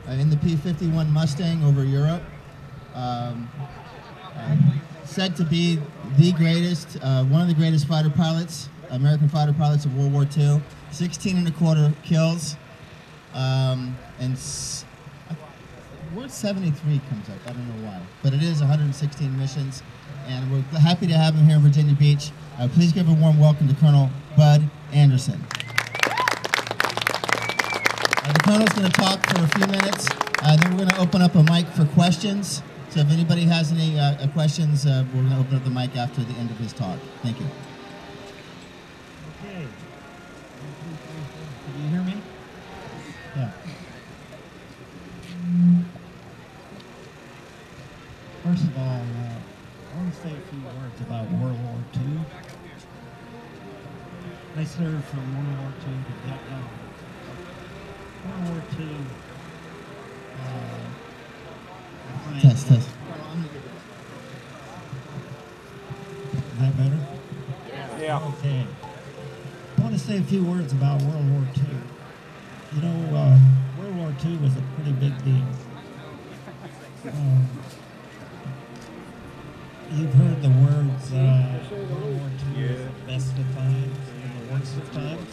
in the P-51 Mustang over Europe. Um, Said to be the greatest, one of the greatest fighter pilots, American fighter pilots of World War II. 16 and a quarter kills. And word 73 comes up, I don't know why. But it is 116 missions. And we're happy to have him here in Virginia Beach. Please give a warm welcome to Colonel Bud Anderson. The Colonel's going to talk for a few minutes. Then we're going to open up a mic for questions. So if anybody has any questions, we're going to open up the mic after the end of his talk. Thank you. Okay. Can you hear me? Yeah. First of all, I want to say a few words about World War II. I served from World War II to Vietnam. World War II. Test. Is that better? Yeah. Okay. I want to say a few words about World War II. You know, World War II was a pretty big deal. You've heard the words, World War II is the best of times and the worst of times.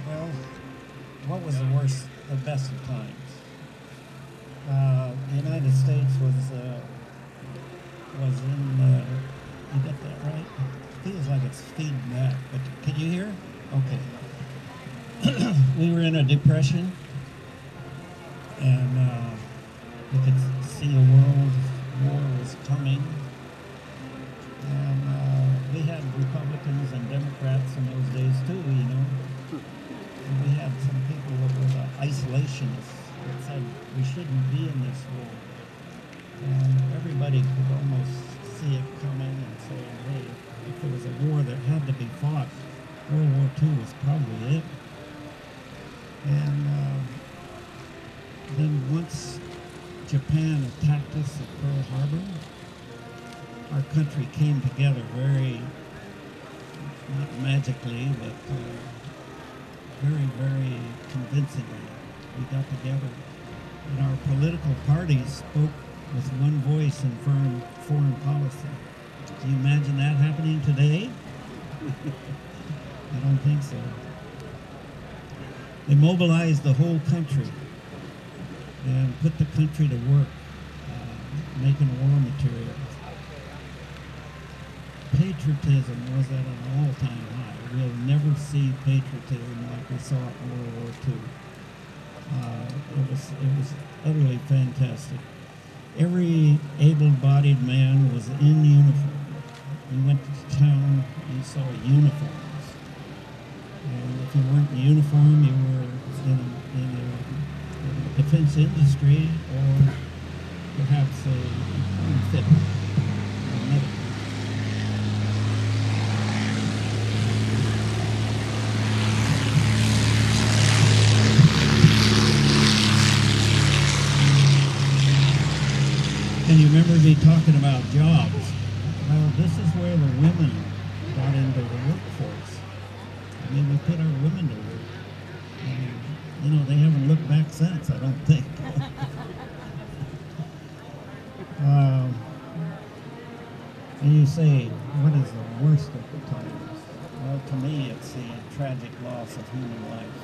Well, what was the best of times? The United States was in, you got that right? It feels like it's feeding back, but can you hear? Okay. We were in a depression, and we could see a world war was coming, and we had Republicans and Democrats in those days too, you know. And we had some people that were the isolationists that said we shouldn't be in this war. And everybody could almost see it coming and say, hey, if there was a war that had to be fought, World War II was probably it. And then once Japan attacked us at Pearl Harbor, our country came together very, not magically, but very, very convincingly. We got together, and our political parties spoke with one voice in foreign policy. Do you imagine that happening today? I don't think so. They mobilized the whole country and put the country to work, making war materials. Patriotism was at an all-time high. We'll never see patriotism like we saw in World War II. It was utterly fantastic. Every able-bodied man was in uniform. You went to town, you saw uniforms. And if you weren't in uniform, you were in a defense industry or perhaps a fit medical. And you remember me talking about jobs. Well, this is where the women got into the workforce. I mean, we put our women to work. And, you know, they haven't looked back since, I don't think. And you say, what is the worst of the times? Well, to me, it's the tragic loss of human life.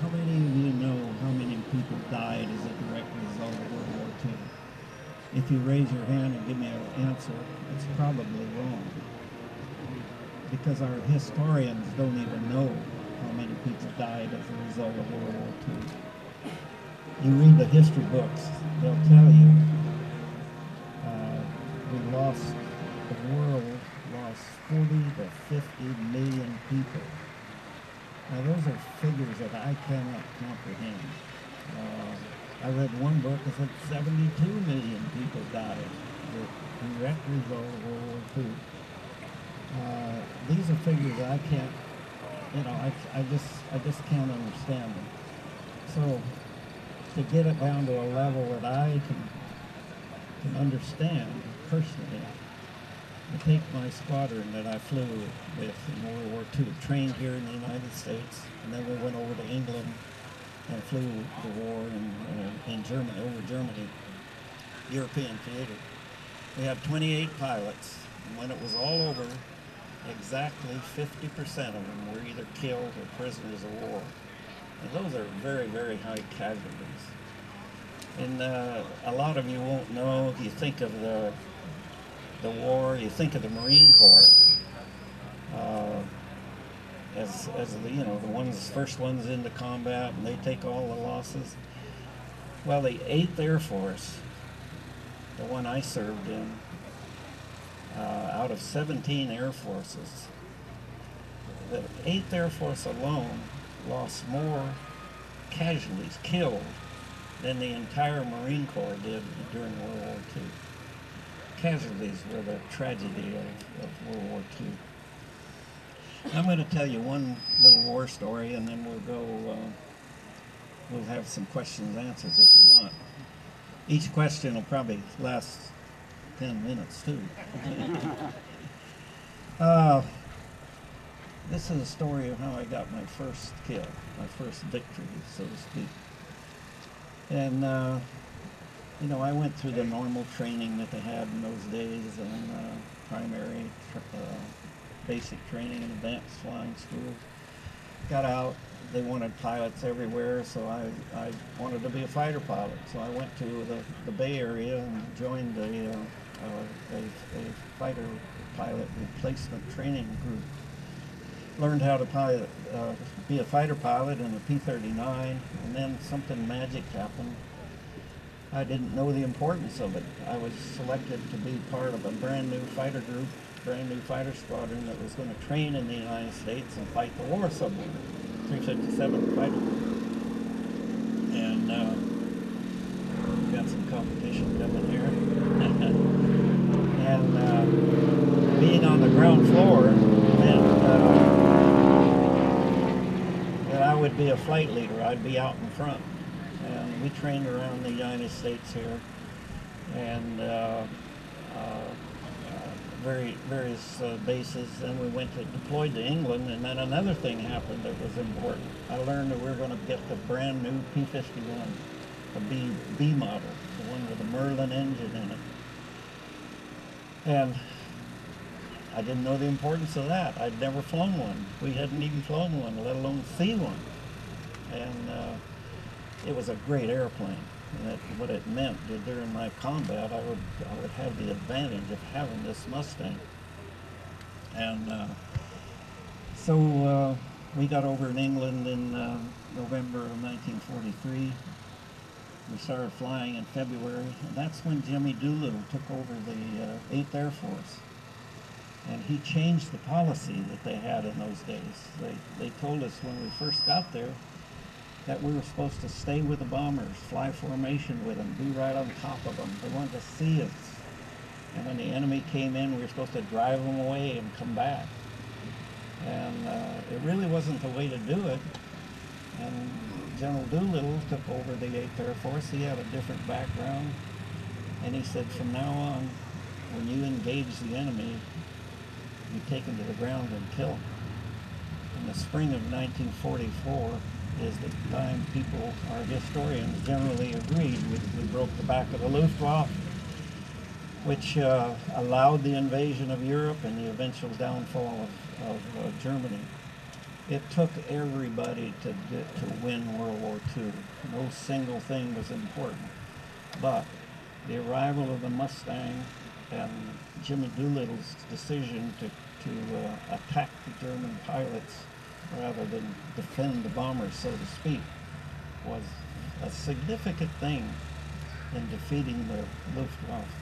How many of you know how many people died as a direct result of World War II? If you raise your hand and give me an answer, it's probably wrong. Because our historians don't even know how many people died as a result of World War II. You read the history books, they'll tell you the world lost 40 to 50 million people. Now those are figures that I cannot comprehend. I read one book that said 72 million people died as a direct result of World War II. These are figures that I can't, you know, I just can't understand them. So to get it down to a level that I can understand personally, I take my squadron that I flew with in World War II, trained here in the United States, and then we went over to England and flew the war in Germany, over Germany, European theater. We had 28 pilots, and when it was all over, exactly 50% of them were either killed or prisoners of war. And those are very, very high casualties. And a lot of you won't know, you think of the war, you think of the Marine Corps as the, you know, the first ones into combat, and they take all the losses. Well, the 8th Air Force, the one I served in, out of 17 air forces, the 8th Air Force alone lost more casualties, killed, than the entire Marine Corps did during World War II. Casualties were the tragedy of World War II. I'm going to tell you one little war story, and then we'll have some questions and answers if you want. Each question will probably last 10 minutes too. This is a story of how I got my first kill, my first victory, so to speak. And you know, I went through the normal training that they had in those days, and primary, basic training and advanced flying school. Got out. They wanted pilots everywhere, so I wanted to be a fighter pilot. So I went to the Bay Area and joined a fighter pilot replacement training group. Learned how to pilot, be a fighter pilot in a P-39, and then something magic happened. I didn't know the importance of it. I was selected to be part of a brand new fighter group, brand new fighter squadron that was going to train in the United States and fight the war submarine, 357 fighter group. And we've got some competition coming here. And being on the ground floor meant that I would be a flight leader. I'd be out in front. And we trained around the United States here, and various bases. Then we went to deployed to England, and then another thing happened that was important. I learned that we were going to get the brand new P-51, the B model, the one with the Merlin engine in it. And I didn't know the importance of that. I'd never flown one. We hadn't even flown one, let alone see one. And it was a great airplane. And what it meant during my combat, I would have the advantage of having this Mustang. And so we got over in England in November of 1943. We started flying in February, and that's when Jimmy Doolittle took over the 8th Air Force. And he changed the policy that they had in those days. They told us when we first got there that we were supposed to stay with the bombers, fly formation with them, be right on top of them. They wanted to see us. And when the enemy came in, we were supposed to drive them away and come back. And it really wasn't the way to do it. And General Doolittle took over the 8th Air Force. He had a different background. And he said, from now on, when you engage the enemy, you take them to the ground and kill them. In the spring of 1944 is the time people, our historians, generally agreed we broke the back of the Luftwaffe, which allowed the invasion of Europe and the eventual downfall of Germany. It took everybody to win World War II. No single thing was important. But the arrival of the Mustang and Jimmy Doolittle's decision to attack the German pilots rather than defend the bombers, so to speak, was a significant thing in defeating the Luftwaffe.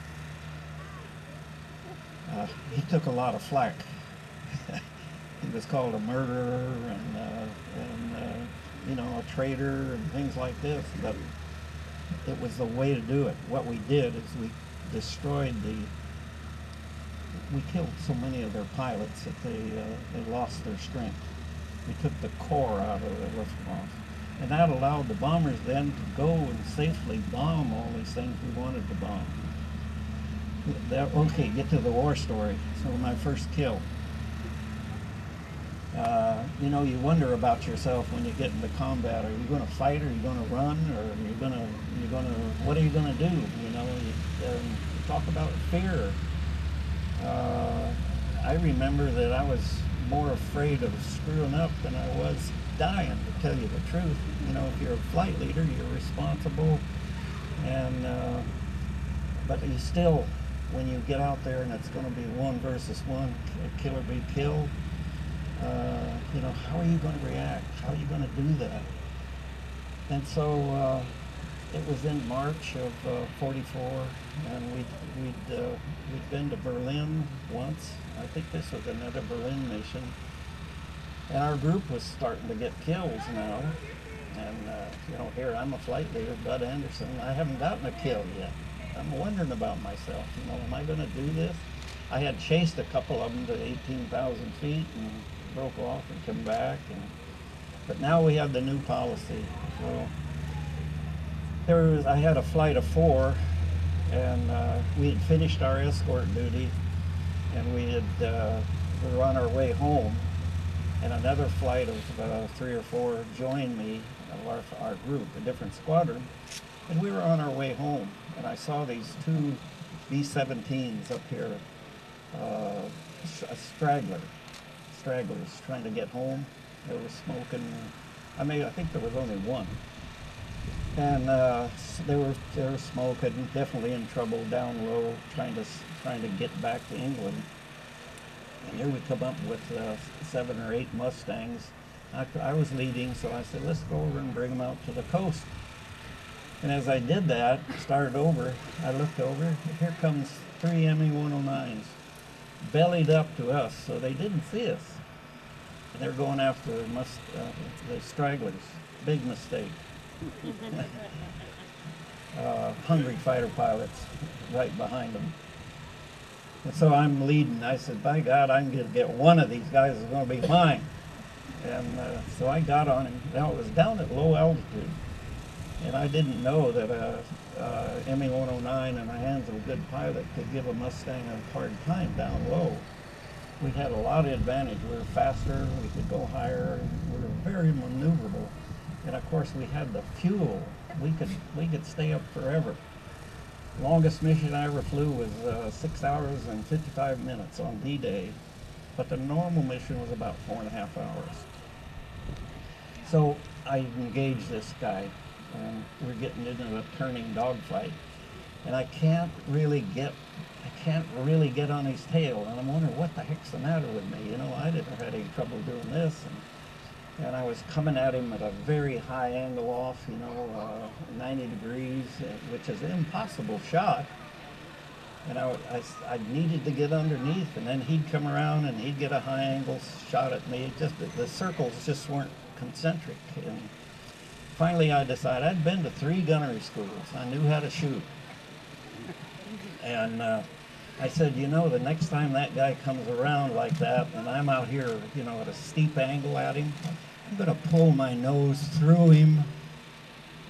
He took a lot of flack. He was called a murderer and you know, a traitor and things like this, but it was the way to do it. What we did is we destroyed we killed so many of their pilots that they lost their strength. We took the core out of the Luftwaffe. And that allowed the bombers then to go and safely bomb all these things we wanted to bomb. Okay, get to the war story. So my first kill. You know, you wonder about yourself when you get into combat. Are you going to fight? Are you going to run? Or are you going to, what are you going to do? You know, you talk about fear. I remember that I was more afraid of screwing up than I was dying, to tell you the truth. You know, if you're a flight leader, you're responsible, and but you still, when you get out there and it's going to be 1 versus 1, kill or be killed, you know, how are you going to react? How are you going to do that? And so it was in March of '44, and we'd been to Berlin once. I think this was another Berlin mission. And our group was starting to get kills now. And, you know, here I'm a flight leader, Bud Anderson. I haven't gotten a kill yet. I'm wondering about myself. You know, am I going to do this? I had chased a couple of them to 18,000 feet and broke off and come back. But now we have the new policy. So I had a flight of 4, and we had finished our escort duty, and we were on our way home, and another flight of 3 or 4 joined me, our group, a different squadron, and we were on our way home, and I saw these 2 B-17s up here, stragglers trying to get home. They were smoking. I think there was only one. And they were smoking, definitely in trouble, down low, trying to get back to England. And here we come up with 7 or 8 Mustangs. I was leading, so I said, let's go over and bring them out to the coast. And as I did that, started over, I looked over, here comes 3 ME-109s, bellied up to us, so they didn't see us. And they're going after the stragglers. Big mistake. Hungry fighter pilots right behind them. And so I'm leading. I said, by God, I'm going to get one of these guys is going to be mine. And so I got on him. Now, it was down at low altitude. And I didn't know that ME-109 in the hands of a good pilot could give a Mustang a hard time down low. We had a lot of advantage. We were faster, we could go higher, and we were very maneuverable. And of course, we had the fuel. We could stay up forever. Longest mission I ever flew was 6 hours and 55 minutes on D-Day, but the normal mission was about 4.5 hours. So I engaged this guy, and we're getting into a turning dogfight, and I can't really get on his tail, and I'm wondering what the heck's the matter with me. You know, I didn't have any trouble doing this, and I was coming at him at a very high angle off, you know, 90 degrees, which is an impossible shot. And I needed to get underneath, and then he'd come around and he'd get a high angle shot at me. Just the circles just weren't concentric. And finally I decided, I'd been to 3 gunnery schools. I knew how to shoot. And I said, you know, the next time that guy comes around like that, and I'm out here, you know, at a steep angle at him, I'm going to pull my nose through him.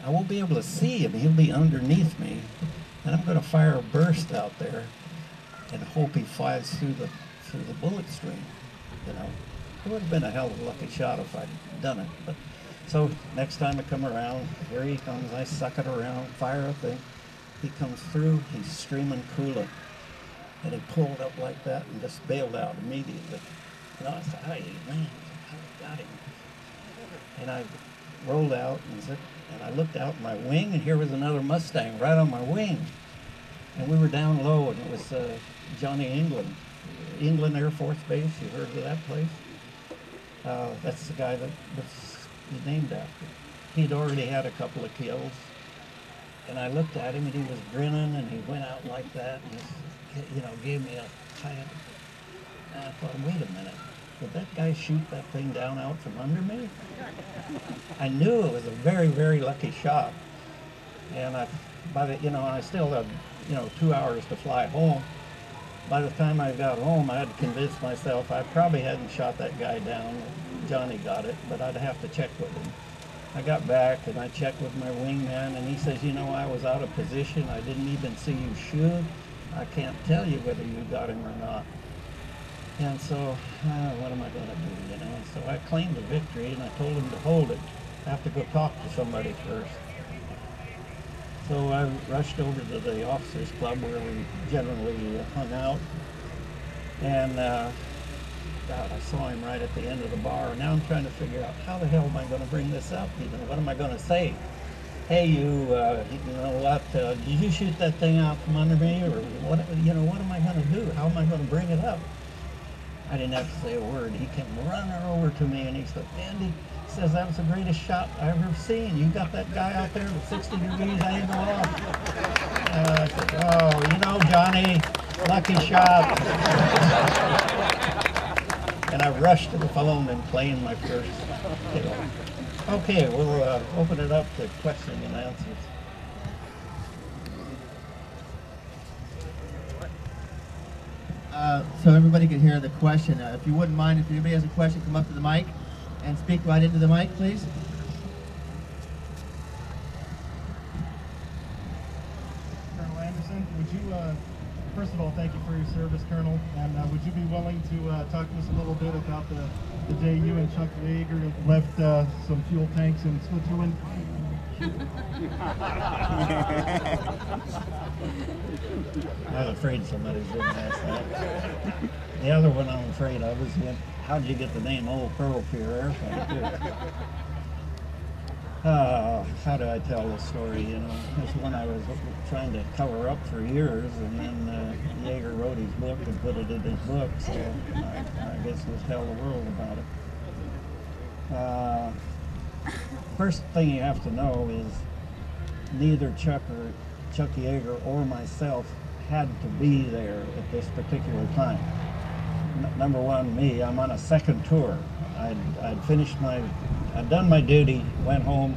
I won't be able to see him. He'll be underneath me. And I'm going to fire a burst out there and hope he flies through the bullet stream, you know. It would have been a hell of a lucky shot if I'd done it. But so next time I come around, here he comes. I suck it around, fire a thing. He comes through. He's streaming coolant. And he pulled up like that and just bailed out immediately. And I said, hey, man, I got him. And I rolled out and I looked out my wing, and here was another Mustang right on my wing. And we were down low, and it was Johnny England Air Force Base. You heard of that place? That's the guy that was named after. He'd already had a couple of kills. And I looked at him, and he was grinning, and he went out like that, and you know, gave me a kind of, and I thought, wait a minute, did that guy shoot that thing down out from under me? I knew it was a very, very lucky shot. And I still had, 2 hours to fly home. By the time I got home, I had to convince myself I probably hadn't shot that guy down. Johnny got it, but I'd have to check with him. I got back and I checked with my wingman, and he says, I was out of position. I didn't even see you shoot. I can't tell you whether you got him or not. And so, what am I going to do, you know? So I claimed the victory, and I told him to hold it. I have to go talk to somebody first. So I rushed over to the officers club where we generally hung out, and God, I saw him right at the end of the bar. Now I'm trying to figure out, how the hell am I going to bring this up? You know, what am I going to say? Hey, you know what? Did you shoot that thing out from under me, or what? You know, what am I going to do? How am I going to bring it up? I didn't have to say a word. He came running over to me, and he said, "Andy," says, "that was the greatest shot I've ever seen. You got that guy out there with 60 degrees angle off." I said, "Oh, you know, Johnny, lucky shot." And I rushed to the phone and claimed my first kill. Okay, we'll open it up to questions and answers. So everybody can hear the question. If you wouldn't mind, if anybody has a question, come up to the mic and speak right into the mic, please. Colonel Anderson, would you, first of all, thank you for your service, Colonel, and would you be willing to talk to us a little bit about the day you and Chuck Yeager left some fuel tanks in Switzerland? I was afraid somebody's going to ask that. The other one I'm afraid of is, how'd you get the name Old Pearl for your airplane, too? How do I tell this story? You know, it's one I was trying to cover up for years, and then Yeager wrote his book and put it in his book, so I guess we'll tell the world about it. First thing you have to know is neither Chuck Yeager or myself had to be there at this particular time. Number one, me, I'm on a second tour. I'd done my duty, went home,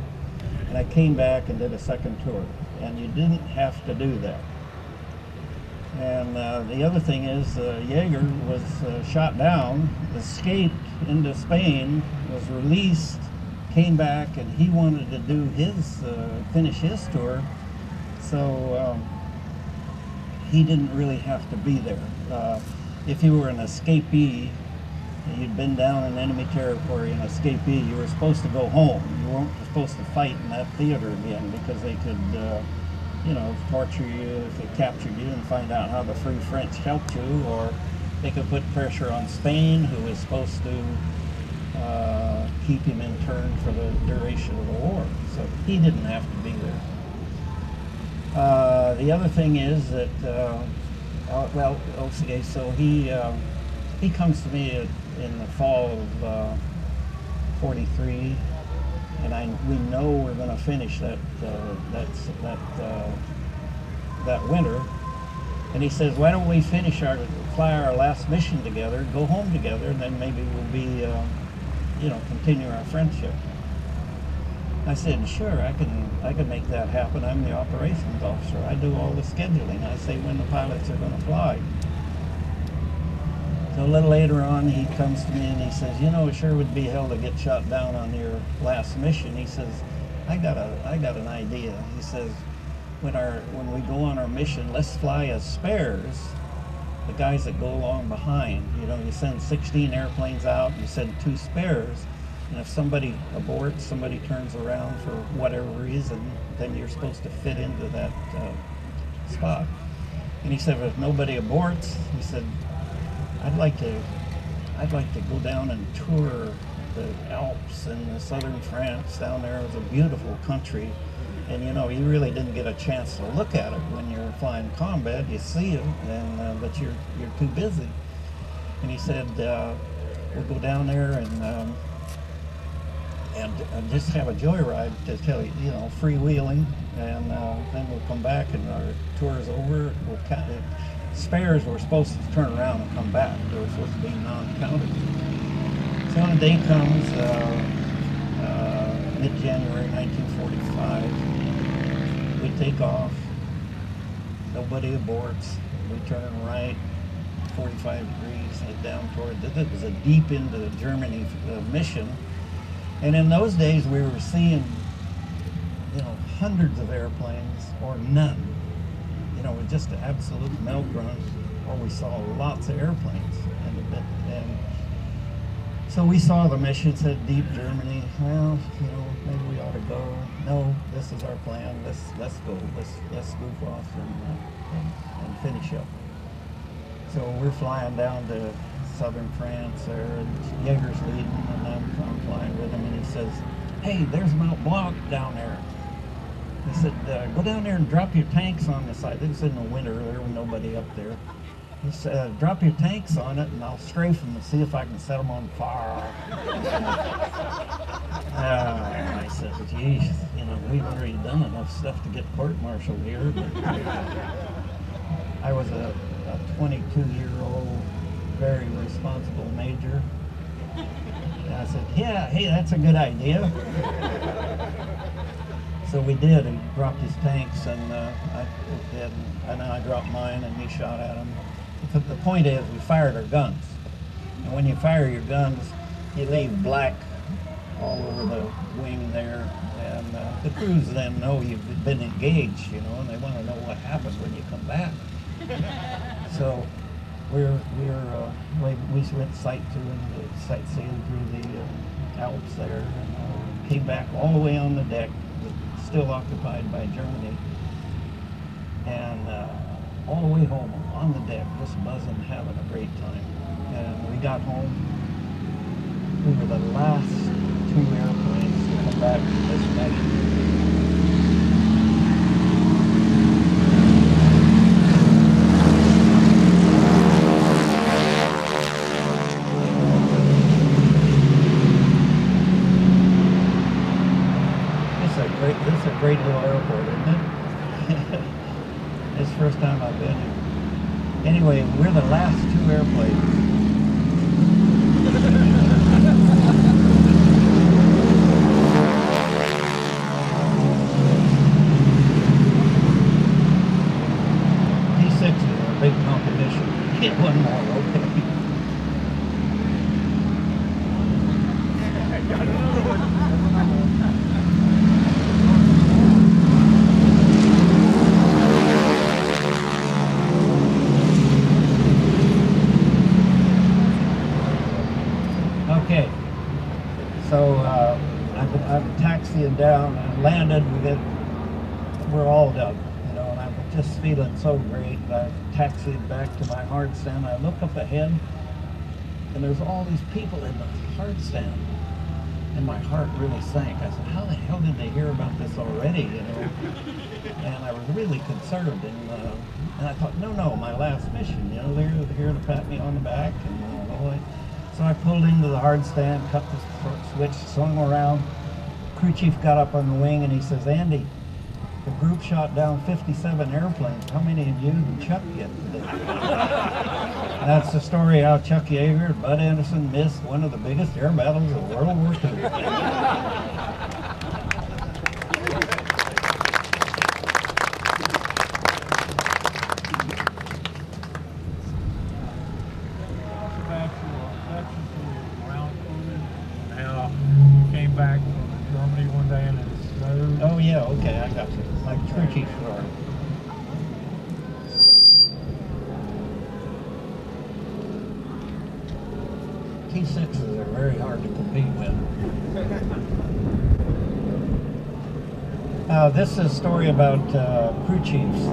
and I came back and did a second tour. And you didn't have to do that. And the other thing is, Yeager was shot down, escaped into Spain, was released, came back, and he wanted to do finish his tour. So he didn't really have to be there. If you were an escapee, you'd been down in enemy territory, an escapee, you were supposed to go home. You weren't supposed to fight in that theater again, because they could, you know, torture you if they captured you and find out how the Free French helped you, or they could put pressure on Spain, who was supposed to keep him interned for the duration of the war. So he didn't have to be there. The other thing is that, well, okay, so he comes to me in the fall of 43, and we know we're going to finish that winter. And he says, "Why don't we fly our last mission together, go home together, and then maybe we'll be, you know, continue our friendship." I said, "Sure, I can make that happen. I'm the operations officer. I do all the scheduling. I say when the pilots are going to fly." So a little later on, he comes to me and he says, "You know, it sure would be hell to get shot down on your last mission." He says, I got an idea." He says, when we go on our mission, let's fly as spares, the guys that go along behind. You know, you send 16 airplanes out, you send 2 spares, and if somebody aborts, somebody turns around for whatever reason, then you're supposed to fit into that spot. And he said, if nobody aborts, he said, I'd like to go down and tour the Alps in the southern France. Down there was a beautiful country, and you know, you really didn't get a chance to look at it when you're flying combat. You see it, and but you're too busy. And he said, we'll go down there and just have a joyride to tell you, you know, freewheeling, and then we'll come back and our tour is over. Spares were supposed to turn around and come back. They were supposed to be non-counted. So when the day comes, mid-January 1945, we take off. Nobody aborts. We turn right, 45 degrees, head down toward. It was a deep into Germany mission. And in those days, we were seeing, you know, hundreds of airplanes or none. you know, it was just an absolute milk run where we saw lots of airplanes. And so we saw the mission, said deep Germany. Well, you know, maybe we ought to go. No, this is our plan. Let's go. Let's goof off and finish up. So we're flying down to southern France there, and Jaeger's leading, and I'm flying with him, and he says, "Hey, there's Mount Blanc down there." He said, "Go down there and drop your tanks on the side." This was in the winter. There was nobody up there. He said, "Drop your tanks on it, and I'll strafe them and see if I can set them on fire." I said, "Geez, you know, we've already done enough stuff to get court-martialed here." But I was a 22-year-old, very responsible major. And I said, "Yeah, hey, that's a good idea." So we did. He dropped his tanks, and I dropped mine, and he shot at him. The point is, we fired our guns. And when you fire your guns, you leave black all over the wing there. And the crews then know you've been engaged, you know, and they want to know what happens when you come back. So we went sightseeing through the Alps there, and came back all the way on the deck, still occupied by Germany. And all the way home on the deck, just buzzing, having a great time. And we got home. We were the last 2 airplanes to come back to this mission. This is a great little airport, isn't it? It's the first time I've been here. Anyway, we're the last 2 airplanes. T6 is our big competition. Get one more, okay. Okay, so I'm taxiing down and landed. We're all done, you know, and I'm just feeling so great. I taxied back to my hard stand. I look up ahead, and there's all these people in the hard stand, and my heart really sank. I said, "How the hell did they hear about this already?" You know, and I was really concerned. And I thought, no, my last mission. You know, they're here to pat me on the back, and you know, so I pulled into the hard stand, cut the switch, swung around. Crew chief got up on the wing and he says, "Andy, the group shot down 57 airplanes. How many of you did Chuck get today?" And that's the story how Chuck Yeager and Bud Anderson missed one of the biggest air battles of World War II. Back from Germany one day and it snowed. Oh yeah, okay, I got you. Like Turkey story. T6s are very hard to compete with. This is a story about crew chiefs.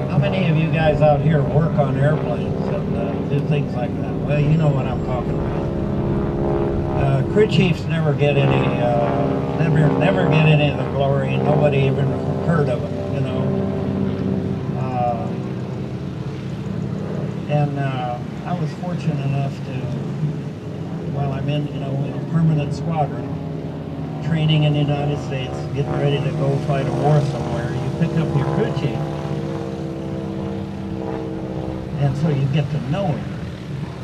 How many of you guys out here work on airplanes and do things like that? Well, you know what I'm talking about. Crew chiefs never get any, never get any of the glory. Nobody even heard of it, you know. I was fortunate enough to, while I'm in, you know, in a permanent squadron, training in the United States, getting ready to go fight a war somewhere, you pick up your crew chief. And so you get to know him,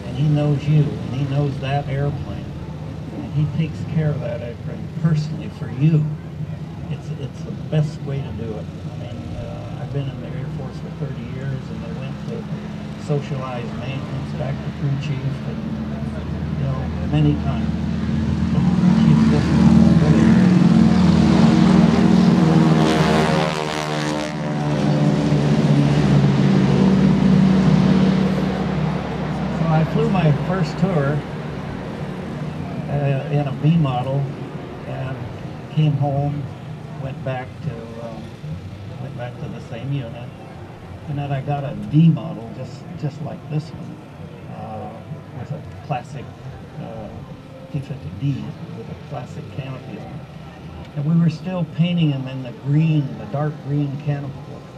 and he knows you, and he knows that airplane, and he takes care of that airplane personally for you. It's the best way to do it. I mean, I've been in the Air Force for 30 years, and they went to socialized maintenance back to crew chief, and you know, many times. So crew chief, this is really great. in a B model, and came home, went back to the same unit, and then I got a D model just like this one, with a classic P-50D with a classic canopy on it. And we were still painting them in the green, the dark green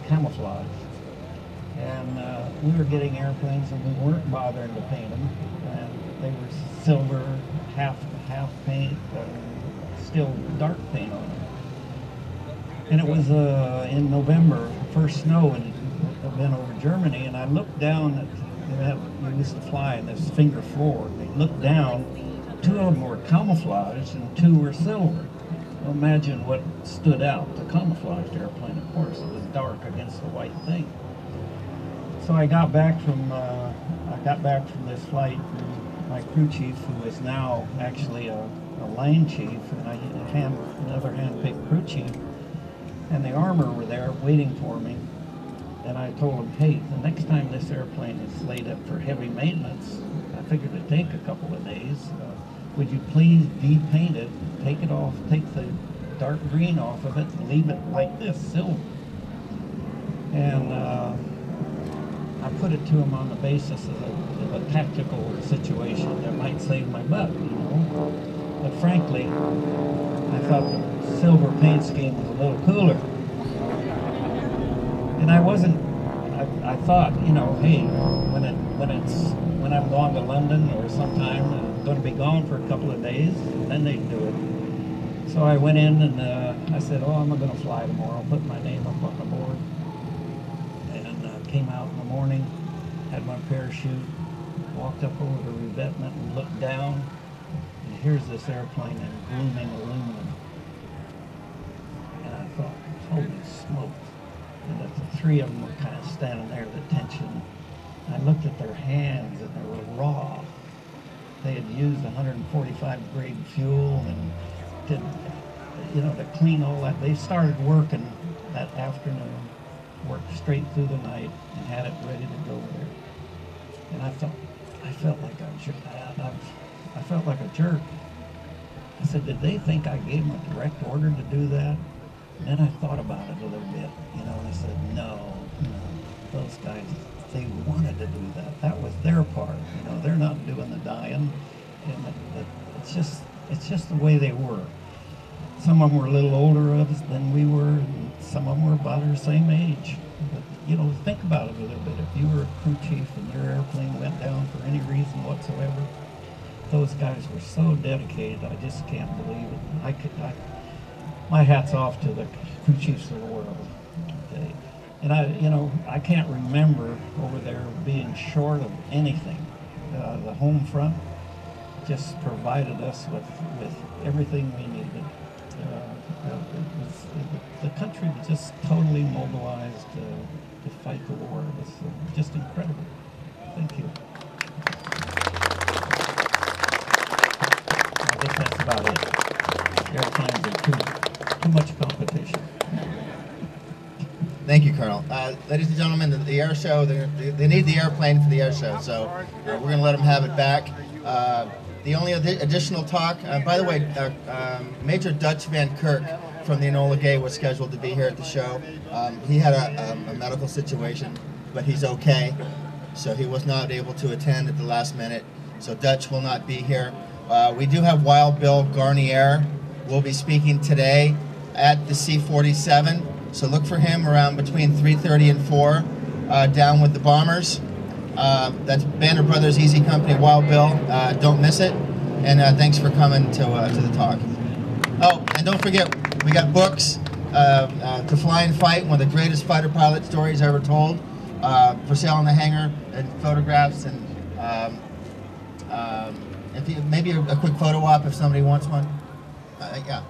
camouflage. And we were getting airplanes, and we weren't bothering to paint them. And they were silver, half paint, still dark paint on them. And it was in November, first snow had been over Germany, and I looked down at, we used to fly in this finger floor, and I looked down, 2 of them were camouflaged and 2 were silver. Well, imagine what stood out, the camouflaged airplane, of course, it was dark against the white thing. So I got back from this flight, and my crew chief, who is now actually a line chief, and another hand-picked crew chief, and the armor were there waiting for me. And I told him, hey, the next time this airplane is laid up for heavy maintenance, I figured it'd take a couple of days, would you please de-paint it, take it off, take the dark green off of it, and leave it like this, silver. And I put it to him on the basis of a tactical situation that might save my butt, you know. But frankly, I thought the silver paint scheme was a little cooler. And I thought, you know, hey, when I'm going to London or sometime, I'm going to be gone for a couple of days, then they'd do it. So I went in and I said, oh, I'm going to fly tomorrow, put my name up on the board. And came out in the morning, had my parachute, walked up over the revetment and looked down, and here's this airplane in gleaming aluminum. And I thought, holy smoke. And the 3 of them were kind of standing there, the tension. I looked at their hands, and they were raw. They had used 145 grade fuel and did, you know, to clean all that. They started working that afternoon, worked straight through the night, and had it ready to go there. And I felt like I felt like a jerk. I said, did they think I gave them a direct order to do that? And then I thought about it a little bit, you know, and I said, no, those guys, they wanted to do that. That was their part, you know, they're not doing the dying. And it's just the way they were. Some of them were a little older than we were, and some of them were about our same age. But, you know, think about it a little bit. If you were a crew chief and your airplane went down for any reason whatsoever, those guys were so dedicated, I just can't believe it. My hat's off to the crew chiefs of the world. Okay? And I can't remember over there being short of anything. The home front just provided us with everything we needed. The country was just totally mobilized to fight the war. It was just incredible. Thank you. I guess that's about it. Airplanes are too much competition. Thank you, Colonel. Ladies and gentlemen, the air show, they need the airplane for the air show, so we're going to let them have it back. The only additional talk, by the way, Major Dutch Van Kirk from the Enola Gay was scheduled to be here at the show. He had a medical situation, but he's okay, so he was not able to attend at the last minute, so Dutch will not be here. We do have Wild Bill Garnier, will be speaking today at the C-47. So look for him around between 3:30 and 4 down with the Bombers. That's Banner Brothers Easy Company, Wild Bill. Don't miss it. And thanks for coming to the talk. Oh, and don't forget, we got books. To Fly and Fight, one of the greatest fighter pilot stories ever told, for sale in the hangar, and photographs, and if maybe a quick photo op if somebody wants one. Yeah.